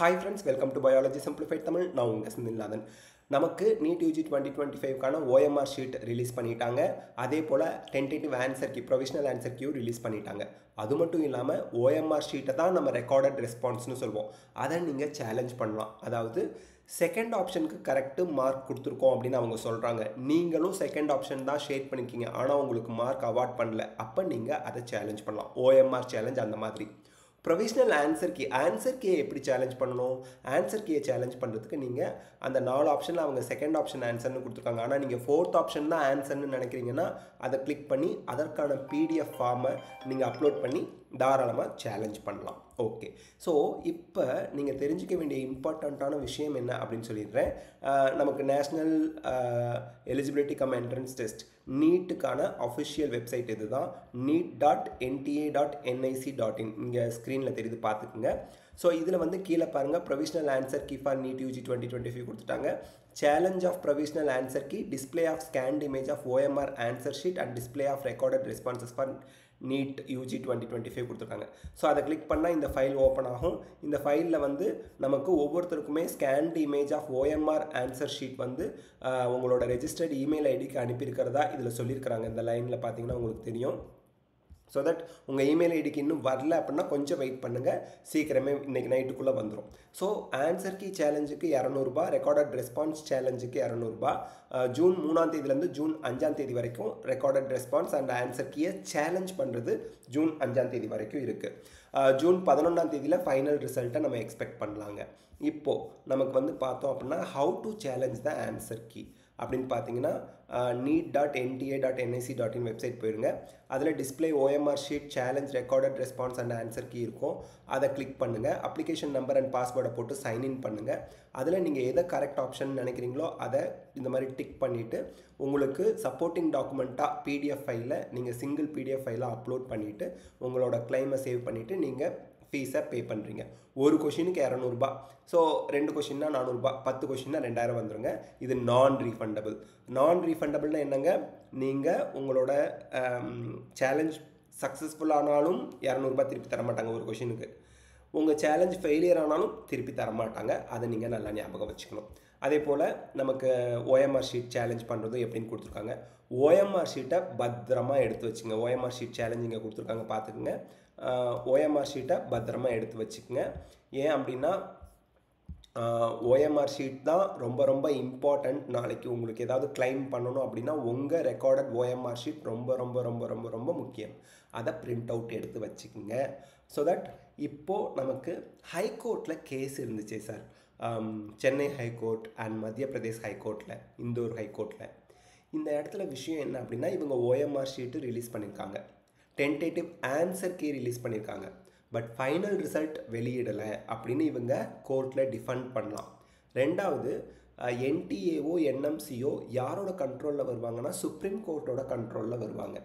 Hi friends, welcome to Biology Simplified Tamil. நான் உங்கள் செந்தில்நாதன். நமக்கு நீட் யூஜி 2025க்கான OMR ஷீட் ரிலீஸ் பண்ணிட்டாங்க. அதே போல் tentative answer key provisional answer கீயும் ரிலீஸ் பண்ணிட்டாங்க. அது மட்டும் இல்லாமல் OMR ஷீட்டை தான் நம்ம ரெக்கார்டட் ரெஸ்பான்ஸ்னு சொல்லுவோம். அதை நீங்கள் சேலஞ்ச் பண்ணலாம். அதாவது செகண்ட் ஆப்ஷனுக்கு கரெக்டு மார்க் கொடுத்துருக்கோம் அப்படின்னு அவங்க சொல்கிறாங்க. நீங்களும் செகண்ட் ஆப்ஷன் தான் ஷேட் பண்ணியிருக்கீங்க, ஆனால் உங்களுக்கு மார்க் அவார்ட் பண்ணல. அப்போ நீங்கள் அதை சேலஞ்ச் பண்ணலாம். OMR சேலஞ்ச் அந்த மாதிரி. ப்ரொவிஷனல் ஆன்சர் கீயை எப்படி சேலஞ்ச் பண்ணணும்? ஆன்சர் கீயை சேலஞ்ச் பண்ணுறதுக்கு நீங்கள் அந்த 4 ஆப்ஷனில் அவங்க செகண்ட் ஆப்ஷன் ஆன்சர்னு கொடுத்துருக்காங்க. ஆனால் நீங்கள் ஃபோர்த் ஆப்ஷன் தான் ஆன்சர்னு நினைக்கிறீங்கன்னா அதை கிளிக் பண்ணி அதற்கான PDF ஃபார்மை நீங்கள் அப்லோட் பண்ணி தாராளமாக சேலஞ்ச் பண்ணலாம். ஓகே, ஸோ இப்போ நீங்கள் தெரிஞ்சிக்க வேண்டிய இம்பார்ட்டண்ட்டான விஷயம் என்ன அப்படின்னு சொல்லிடுறேன். நமக்கு national eligibility cum entrance test நீட்டுக்கான அஃபிஷியல் வெப்சைட் இது தான், neet.nta.nic.in. இங்கே ஸ்க்ரீனில் தெரியுது, பார்த்துக்குங்க. ஸோ இதில் வந்து கீழே பாருங்கள், provisional answer key for NEET UG 2025 கொடுத்துட்டாங்க. Challenge of provisional answer key, display of scanned image of OMR answer sheet and display of recorded responses for NEET UG 2025 கொடுத்துருக்காங்க. ஸோ அதை கிளிக் பண்ணால் இந்த ஃபைல் ஓப்பன் ஆகும். இந்த ஃபைலில் வந்து நமக்கு ஒவ்வொருத்தருக்குமே scanned image of OMR answer sheet வந்து உங்களோட ரெஜிஸ்டர்ட் இமெயில் ஐடிக்கு அனுப்பியிருக்கிறதா இதில் சொல்லியிருக்கிறாங்க. இந்த லைனில் பார்த்தீங்கன்னா உங்களுக்கு தெரியும். ஸோ தட் உங்கள் இமெயில் ஐடிக்கு இன்னும் வரல அப்படின்னா கொஞ்சம் வெயிட் பண்ணுங்கள், சீக்கிரமே இன்றைக்கி நைட்டுக்குள்ளே வந்துடும். ஸோ ஆன்சர் கீ சேலஞ்சுக்கு 200 ரெக்கார்டட் ரெஸ்பான்ஸ் சேலஞ்சுக்கு 200. ஜூன் 3ஆம் தேதியிலேருந்து ஜூன் 5ஆம் தேதி வரைக்கும் ரெக்கார்டட் ரெஸ்பான்ஸ் அண்ட் ஆன்சர் கீயை சேலஞ்ச் பண்ணுறது ஜூன் 5ஆம் தேதி வரைக்கும் இருக்குது. ஜூன் 11ஆம் தேதியில் ஃபைனல் ரிசல்ட்டை நம்ம எக்ஸ்பெக்ட் பண்ணலாங்க. இப்போது நமக்கு வந்து பார்த்தோம் அப்படின்னா how to challenge the answer key அப்படின்னு பார்த்தீங்கன்னா neet.nta.nic.in வெப்சைட் போயிருங்க. அதில் display OMR sheet challenge recorded response and answer key இருக்கும். அதை கிளிக் பண்ணுங்கள். அப்ளிகேஷன் நம்பர் அண்ட் பாஸ்வேர்டை போட்டு சைன்இன் பண்ணுங்கள். அதில் நீங்கள் எதை கரெக்ட் ஆப்ஷன் நினைக்கிறீங்களோ அதை இந்த மாதிரி டிக் பண்ணிவிட்டு உங்களுக்கு சப்போர்ட்டிங் டாக்குமெண்ட்டாக PDF ஃபைலில் நீங்கள் சிங்கிள் PDF ஃபைலாக அப்லோட் பண்ணிவிட்டு உங்களோட கிளைமை சேவ் பண்ணிவிட்டு நீங்கள் ஃபீஸை பே பண்ணுறீங்க. ஒரு கொஷினுக்கு 200. ஸோ 2 கொஷின்னா 400, 10 கொஷின்னா 2000 வந்துடுங்க. இது நான் ரீஃபண்டபிள்னா என்னங்க? நீங்கள் உங்களோட சேலஞ்ச் சக்ஸஸ்ஃபுல் ஆனாலும் 200 திருப்பி தரமாட்டாங்க ஒரு கொஷினுக்கு. உங்கள் சேலஞ்ச் ஃபெயிலியர் ஆனாலும் திருப்பி தரமாட்டாங்க. அதை நீங்கள் நல்லா ஞாபகம் வச்சுக்கணும். அதே போல் நமக்கு OMR ஷீட் சேலஞ்ச் பண்ணுறதும் எப்படின்னு கொடுத்துருக்காங்க. OMR ஷீட்டை பத்திரமா எடுத்து வச்சுங்க. OMR ஷீட் சேலஞ்ச் இங்கே கொடுத்துருக்காங்க, பார்த்துக்குங்க. OMR ஷீட்டை பத்திரமா எடுத்து வச்சுக்கோங்க. ஏன் அப்படின்னா OMR ஷீட் தான் ரொம்ப ரொம்ப இம்பார்ட்டண்ட். நாளைக்கு உங்களுக்கு ஏதாவது கிளைம் பண்ணணும் அப்படின்னா உங்கள் ரெக்கார்டட் OMR ஷீட் ரொம்ப ரொம்ப ரொம்ப ரொம்ப ரொம்ப முக்கியம். அதை பிரிண்ட் அவுட் எடுத்து வச்சுக்கோங்க. ஸோ தட் இப்போது நமக்கு ஹைகோர்ட்டில் கேஸ் இருந்துச்சு சார், சென்னை ஹைகோர்ட் அண்ட் மத்திய பிரதேஷ் ஹைகோர்ட்டில், இந்தூர் ஹைகோர்ட்டில். இந்த இடத்துல விஷயம் என்ன அப்படின்னா இவங்க OMR ஷீட்டு ரிலீஸ் பண்ணியிருக்காங்க, டென்டேட்டிவ் ஆன்சர் கீ ரிலீஸ் பண்ணியிருக்காங்க, பட் ஃபைனல் ரிசல்ட் வெளியிடலை அப்படின்னு இவங்க கோர்ட்டில் டிஃபெண்ட் பண்ணலாம். ரெண்டாவது, NTAO NMCO யாரோட கண்ட்ரோலில் வருவாங்கன்னா சுப்ரீம் கோர்ட்டோட கண்ட்ரோலில் வருவாங்க.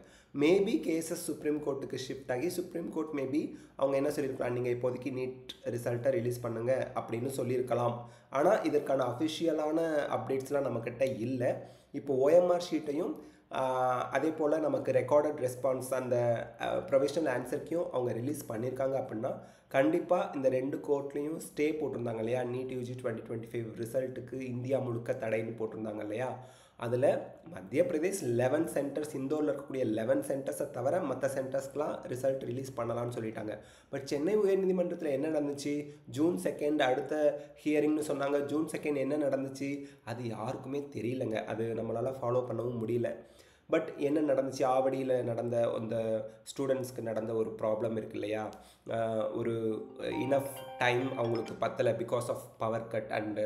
மேபி கேசஸ் சுப்ரீம் கோர்ட்டுக்கு ஷிஃப்ட் ஆகி சுப்ரீம் கோர்ட் மேபி அவங்க என்ன சொல்லியிருக்கலாம், நீங்கள் இப்போதைக்கு நீட் ரிசல்ட்டை ரிலீஸ் பண்ணுங்கள் அப்படின்னு சொல்லியிருக்கலாம். ஆனால் இதற்கான அஃபிஷியலான அப்டேட்ஸ்லாம் நம்மக்கிட்ட இல்லை. இப்போ OMR ஷீட்டையும் அதே போல் நமக்கு ரெக்கார்டட் ரெஸ்பான்ஸ் அந்த ப்ரொவிஷனல் ஆன்சர்க்கையும் அவங்க ரிலீஸ் பண்ணியிருக்காங்க அப்படின்னா கண்டிப்பாக இந்த 2 கோர்ட்லேயும் ஸ்டே போட்டிருந்தாங்க இல்லையா, நீட் யூஜி 2025 ரிசல்ட்டுக்கு இந்தியா முழுக்க தடைன்னு போட்டிருந்தாங்க இல்லையா. அதில் மத்திய பிரதேஷ் 11 சென்டர்ஸ், இந்தோரில் இருக்கக்கூடிய 11 சென்டர்ஸை தவிர மற்ற சென்டர்ஸ்க்கெலாம் ரிசல்ட் ரிலீஸ் பண்ணலாம்னு சொல்லிட்டாங்க. பட் சென்னை உயர்நீதிமன்றத்தில் என்ன நடந்துச்சு, ஜூன் 2 அடுத்த ஹியரிங்னு சொன்னாங்க. ஜூன் 2 என்ன நடந்துச்சு அது யாருக்குமே தெரியலங்க. அது நம்மளால் ஃபாலோ பண்ணவும் முடியல. பட் என்ன நடந்துச்சு, ஆவடியில் நடந்த அந்த ஸ்டூடெண்ட்ஸ்க்கு நடந்த ஒரு ப்ராப்ளம் இருக்கு இல்லையா, ஒரு இனஃப் டைம் அவங்களுக்கு பத்தலை because of power cut and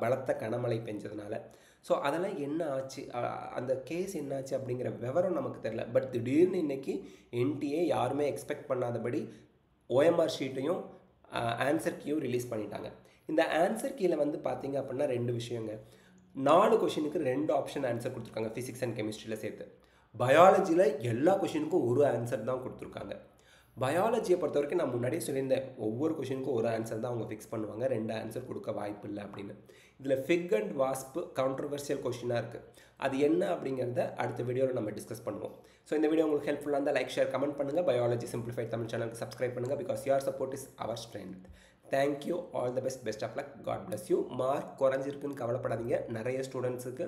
பலத்த கனமழை பெஞ்சதுனால. ஸோ அதெல்லாம் என்ன ஆச்சு, அந்த கேஸ் என்னாச்சு அப்படிங்கிற விவரம் நமக்கு தெரியல. பட் திடீர்னு இன்றைக்கி NTA யாருமே எக்ஸ்பெக்ட் பண்ணாதபடி OMR ஷீட்டையும் ஆன்சர் கீயும் ரிலீஸ் பண்ணிட்டாங்க. இந்த ஆன்சர் கீயில் வந்து பார்த்தீங்க அப்படின்னா 2 விஷயங்க. 4 கொஷினுக்கு 2 ஆப்ஷன் ஆன்சர் கொடுத்துருக்காங்க, ஃபிசிக்ஸ் அண்ட் கெமிஸ்ட்ரியில் சேர்த்து. பயாலஜியில் எல்லா கொஷினுக்கும் ஒரு ஆன்சர் தான் கொடுத்துருக்காங்க. பயாலஜியை பொறுத்த வரைக்கும் நான் முன்னாடியே சொல்லியிருந்தேன், ஒவ்வொரு கொஷினுக்கும் ஒரு ஆன்சர் தான் அவங்க ஃபிக்ஸ் பண்ணுவாங்க, 2 ஆன்சர் கொடுக்க வாய்ப்பு இல்லை அப்படின்னு. இதில் ஃபிக் அண்ட் வாஸ்ப் கான்ட்ரவர்சியல் கொஷினாக இருக்குது. அது என்ன அப்படிங்கிறத அடுத்த வீடியோவில் நம்ம டிஸ்கஸ் பண்ணுவோம். ஸோ இந்த வீடியோ உங்களுக்கு ஹெல்ப்ஃபுல்லாக இருந்தால் லைக், ஷேர், கமெண்ட் பண்ணுங்கள். பயாலஜி சிம்பிளிஃபைட் தமிழ் சேனலுக்கு சப்ஸ்கிரைப் பண்ணுங்கள். Because your support is our strength. Thank you, all the best, best of luck, God bless you. Mark குறைஞ்சிருக்குன்னு கவலைப்படாதீங்க. நிறைய ஸ்டூடெண்ட்ஸுக்கு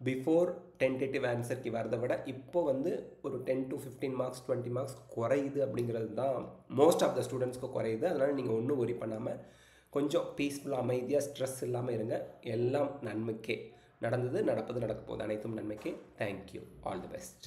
பிஃபோர் டென்டேட்டிவ் ஆன்சருக்கு வரதை விட இப்போ வந்து ஒரு 10 to 15 மார்க்ஸ் 20 மார்க்ஸ் குறையுது அப்படிங்கிறது தான் மோஸ்ட் ஆஃப் த ஸ்டூடெண்ட்ஸ்க்கு குறையுது. அதனால் நீங்கள் ஒன்றும் ஒரி பண்ணாமல் கொஞ்சம் பீஸ்ஃபுல்லாக அமைதியாக ஸ்ட்ரெஸ் இல்லாமல் இருங்க. எல்லாம் நன்மைக்கே. நடந்தது, நடப்பது, நடக்க போகுது, அனைத்தும் நன்மைக்கே. Thank you, all the best.